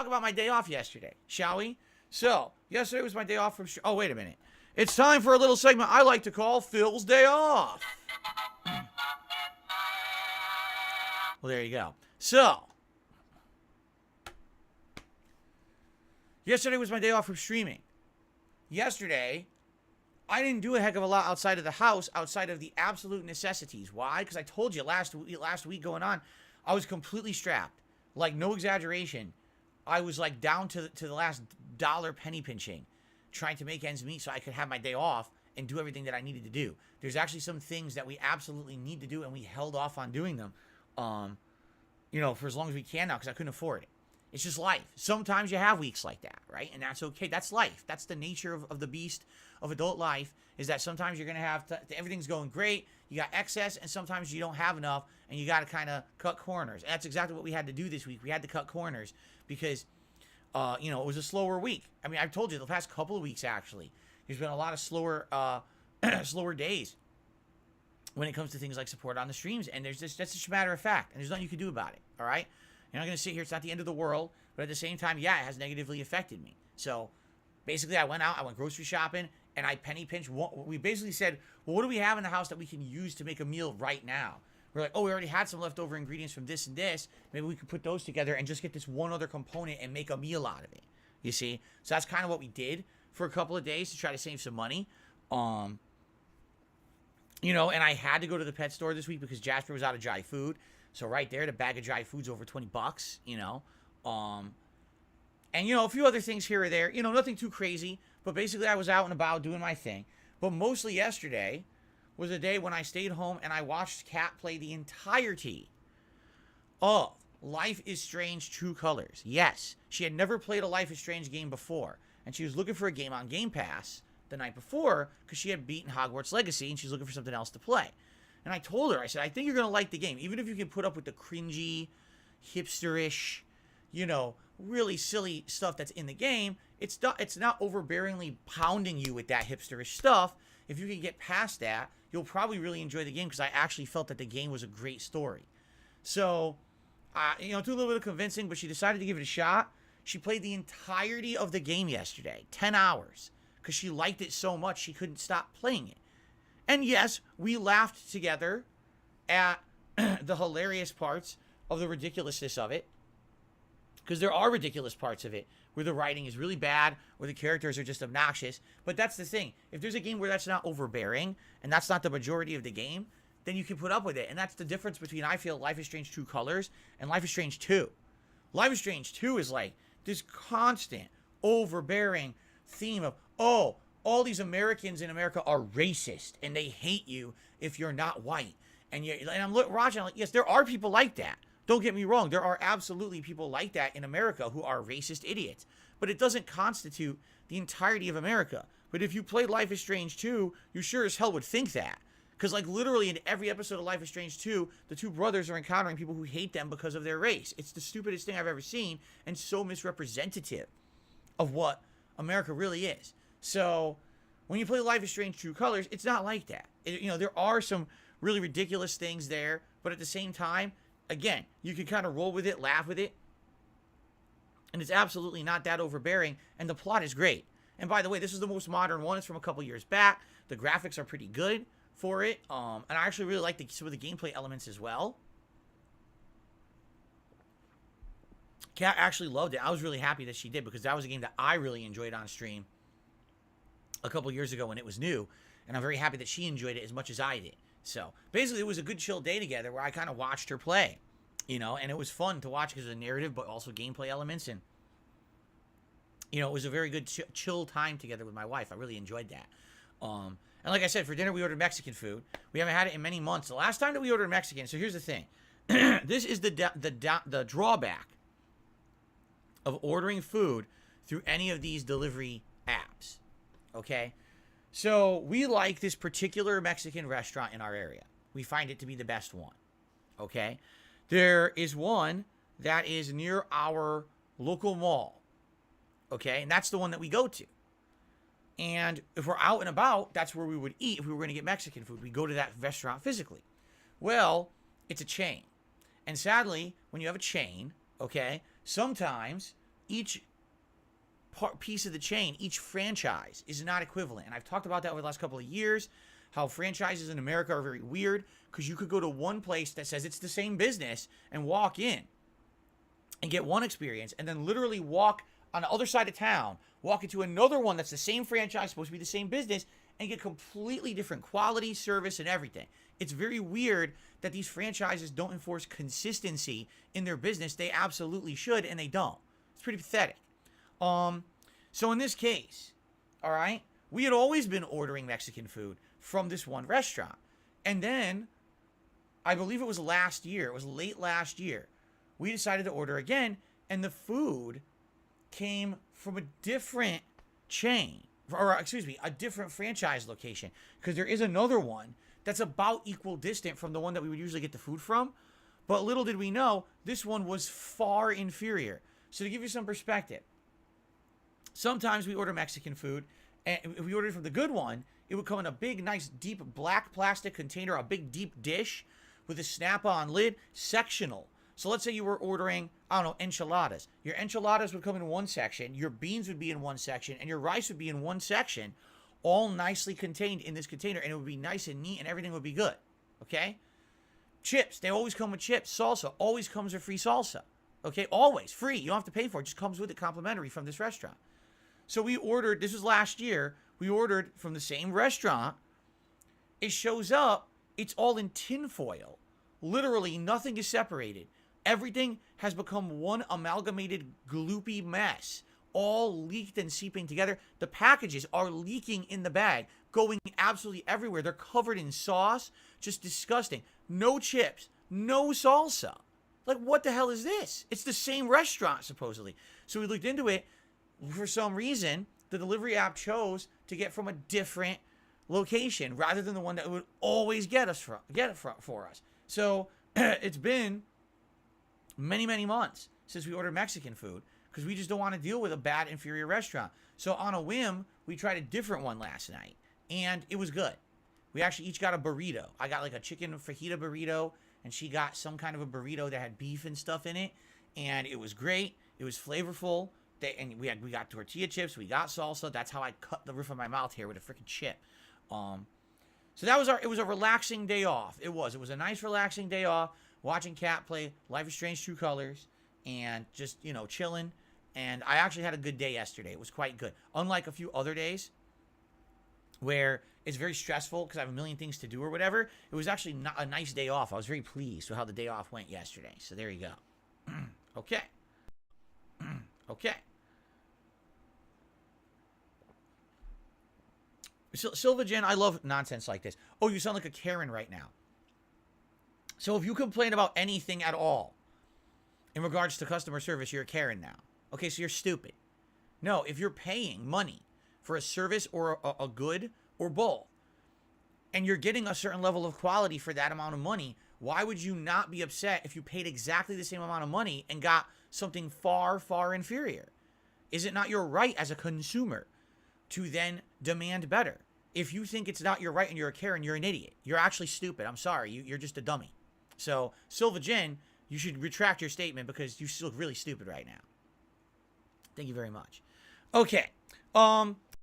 talk about my day off yesterday, shall we? So, yesterday was my day off from... Oh, wait a minute. It's time for a little segment I like to call Phil's Day Off. Well, there you go. So, yesterday was my day off from streaming. Yesterday, I didn't do a heck of a lot outside of the house, outside of the absolute necessities. Why? Because I told you last week going on, I was completely strapped. Like, no exaggeration. I was, like, down to the last dollar penny pinching, trying to make ends meet so I could have my day off and do everything that I needed to do. There's actually some things that we absolutely need to do, and we held off on doing them, for as long as we can now, because I couldn't afford it. It's just life. Sometimes you have weeks like that, right? And that's okay. That's life. That's the nature of the beast of adult life, is that sometimes you're going to have everything's going great, you got excess, and sometimes you don't have enough, and you got to kind of cut corners. And that's exactly what we had to do this week. We had to cut corners because, it was a slower week. I mean, I've told you the past couple of weeks, actually, there's been a lot of slower days when it comes to things like support on the streams, and that's just a matter of fact, and there's nothing you can do about it, all right? You're not going to sit here, it's not the end of the world, but at the same time, yeah, it has negatively affected me. So, basically, I went grocery shopping, and I penny pinched. We basically said, well, what do we have in the house that we can use to make a meal right now? We're like, oh, we already had some leftover ingredients from this and this. Maybe we could put those together and just get this one other component and make a meal out of it. You see? So that's kind of what we did for a couple of days to try to save some money. And I had to go to the pet store this week because Jasper was out of dry food. So right there, the bag of dry food's over $20, And, a few other things here or there. Nothing too crazy. But basically, I was out and about doing my thing. But mostly yesterday was a day when I stayed home and I watched Kat play the entirety of Life is Strange True Colors. Yes, she had never played a Life is Strange game before. And she was looking for a game on Game Pass the night before because she had beaten Hogwarts Legacy and she's looking for something else to play. And I told her, I said, I think you're going to like the game. Even if you can put up with the cringy, hipsterish, really silly stuff that's in the game, it's not overbearingly pounding you with that hipsterish stuff. If you can get past that, you'll probably really enjoy the game because I actually felt that the game was a great story. So, it took a little bit of convincing, but she decided to give it a shot. She played the entirety of the game yesterday, 10 hours, because she liked it so much she couldn't stop playing it. And yes, we laughed together at the hilarious parts of the ridiculousness of it. Because there are ridiculous parts of it where the writing is really bad, where the characters are just obnoxious. But that's the thing. If there's a game where that's not overbearing, and that's not the majority of the game, then you can put up with it. And that's the difference between, I feel, Life is Strange True Colors and Life is Strange 2. Life is Strange 2 is like this constant, overbearing theme of, oh, all these Americans in America are racist, and they hate you if you're not white. And I'm watching, I'm like, yes, there are people like that. Don't get me wrong. There are absolutely people like that in America who are racist idiots. But it doesn't constitute the entirety of America. But if you played Life is Strange 2, you sure as hell would think that. Because, like, literally in every episode of Life is Strange 2, the two brothers are encountering people who hate them because of their race. It's the stupidest thing I've ever seen and so misrepresentative of what America really is. So, when you play Life is Strange True Colors, it's not like that. There are some really ridiculous things there, but at the same time, again, you can kind of roll with it, laugh with it, and it's absolutely not that overbearing, and the plot is great. And by the way, this is the most modern one. It's from a couple years back. The graphics are pretty good for it, and I actually really like some of the gameplay elements as well. Kat actually loved it. I was really happy that she did because that was a game that I really enjoyed on stream a couple years ago when it was new, and I'm very happy that she enjoyed it as much as I did. So, basically, it was a good chill day together where I kind of watched her play, and it was fun to watch because of the narrative, but also gameplay elements, and, it was a very good chill time together with my wife. I really enjoyed that. And like I said, for dinner, we ordered Mexican food. We haven't had it in many months. The last time that we ordered Mexican, so here's the thing. This is the drawback of ordering food through any of these delivery apps, okay? So, we like this particular Mexican restaurant in our area. We find it to be the best one, okay? There is one that is near our local mall, okay? And that's the one that we go to. And if we're out and about, that's where we would eat if we were going to get Mexican food. We go to that restaurant physically. Well, it's a chain. And sadly, when you have a chain, okay, sometimes each piece of the chain, each franchise is not equivalent. And I've talked about that over the last couple of years, how franchises in America are very weird, because you could go to one place that says it's the same business and walk in and get one experience, and then literally walk on the other side of town, walk into another one that's the same franchise, supposed to be the same business, and get completely different quality, service, and everything. It's very weird that these franchises don't enforce consistency in their business. They absolutely should, and they don't. It's pretty pathetic. So in this case, all right, we had always been ordering Mexican food from this one restaurant. And then, I believe it was last year, it was late last year, we decided to order again, and the food came from a different chain, or excuse me, a different franchise location, because there is another one that's about equal distant from the one that we would usually get the food from. But little did we know, this one was far inferior. So to give you some perspective, sometimes we order Mexican food, and if we ordered from the good one, it would come in a big, nice, deep black plastic container, a big, deep dish with a snap-on lid, sectional. So let's say you were ordering, I don't know, enchiladas. Your enchiladas would come in one section, your beans would be in one section, and your rice would be in one section, all nicely contained in this container, and it would be nice and neat, and everything would be good, okay? Chips, they always come with chips. Salsa always comes with free salsa, okay? Always, free. You don't have to pay for it. It just comes with it complimentary from this restaurant. So we ordered, this was last year, we ordered from the same restaurant. It shows up, it's all in tin foil. Literally, nothing is separated. Everything has become one amalgamated, gloopy mess, all leaked and seeping together. The packages are leaking in the bag, going absolutely everywhere. They're covered in sauce, just disgusting. No chips, no salsa. Like, what the hell is this? It's the same restaurant, supposedly. So we looked into it. For some reason, the delivery app chose to get from a different location rather than the one that would always get it for us. So it's been many, many months since we ordered Mexican food, because we just don't want to deal with a bad, inferior restaurant. So on a whim, we tried a different one last night, and it was good. We actually each got a burrito. I got like a chicken fajita burrito, and she got some kind of a burrito that had beef and stuff in it, and it was great. It was flavorful. And we got tortilla chips, we got salsa. That's how I cut the roof of my mouth here with a freaking chip. So that was it was a relaxing day off. It was a nice relaxing day off, watching Kat play Life is Strange True Colors, and just, you know, chilling. And I actually had a good day yesterday. It was quite good. Unlike a few other days where it's very stressful because I have a million things to do or whatever, it was actually not a nice day off. I was very pleased with how the day off went yesterday. So there you go. Okay. Okay. Silva Jen, I love nonsense like this. Oh, you sound like a Karen right now. So if you complain about anything at all in regards to customer service, you're a Karen now. Okay, so you're stupid. No, if you're paying money for a service or a good or both, and you're getting a certain level of quality for that amount of money, why would you not be upset if you paid exactly the same amount of money and got something far, far inferior? Is it not your right as a consumer to then demand better? If you think it's not your right and you're a Karen, you're an idiot. You're actually stupid. I'm sorry. You're just a dummy. So, Silva Jen, you should retract your statement because you look really stupid right now. Thank you very much. Okay.